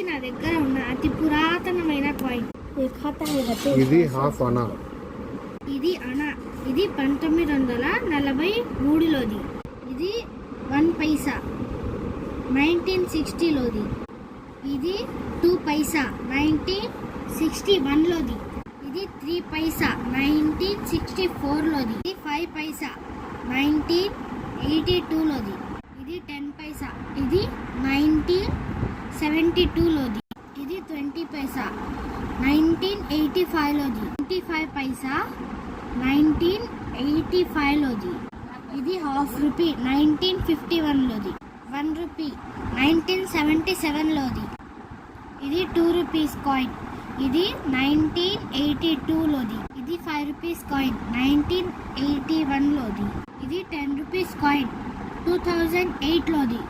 నా దగ్గర ఉన్న అతి పురాతనమైన కాయిన్. ఇది హాఫ్ అనా. ఇది అనా. ఇది 1943లోది. ఇది 1 పైసా 1960లోది. ఇది 2 పైసా 1961లోది. ఇది 3 పైసా 1964లోది. ఇది 5 పైసా 1982లోది. ఇది 10 పైసా ఇది 1972లోది. ఇది 20 పైసా 1985లోది. 25 పైసా 1985లోది. ఇది హాఫ్ రూపీ 1951లోది. 1 రూపీ 1977లోది. ఇది 2 రూపీస్ కాయిన్. ఇది 1982లోది. ఇది 5 రూపీస్ కాయిన్ 1981లోది. ఇది 10 రూపీస్ కాయిన్ 2008లోది.